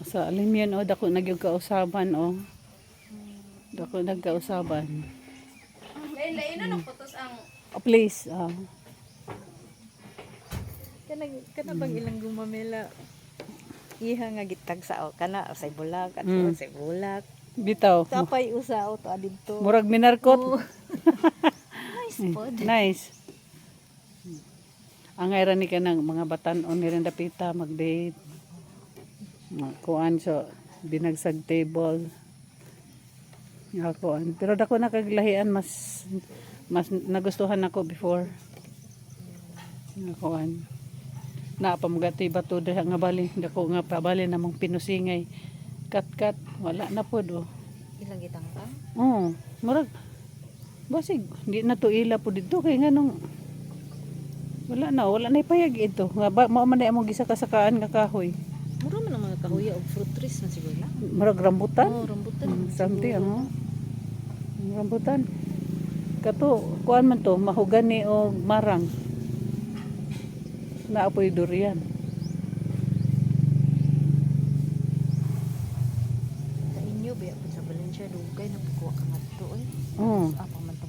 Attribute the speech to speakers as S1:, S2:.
S1: Sa alimyan o dako nagyug kausaban o. Dako nagkausaban.
S2: Lain-lain na putos ang
S1: Oh, please.
S3: Kana bang ilang gumamela iha nga gitag sa kana sa bulak at sa bulak.
S1: Bitaw.
S3: Tapay usa o to adito.
S1: Murag minarkot.
S3: Nice pod.
S1: Nice. Ang ira ni kanang mga batan-on ni rin dapita mag-date. Kuan so binagsag table. Kuan. Pero dako na kaglahian mas nagustuhan ako before. Kuan. Na pamugati bato diha nga bali dako nga pabali namang pinusingay. Kat wala na pod oh.
S3: Ilang gitang ka?
S1: Oo. Murag basig di na to ila po dito kay nganong wala na ipayag ito. Nga mao man among gisakasakaan nga kahoy.
S3: Mura man ang mga kahuya og fruit trees na siguro lang.
S1: Murag rambutan.
S3: Oh, rambutan.
S1: Something ano. Rambutan. Kato kuan man to mahugani o marang. Naapoy durian.
S3: Sa inyo ba sa Valencia dugay na pagkuha ka ngadto eh.
S1: Oo.
S3: Apa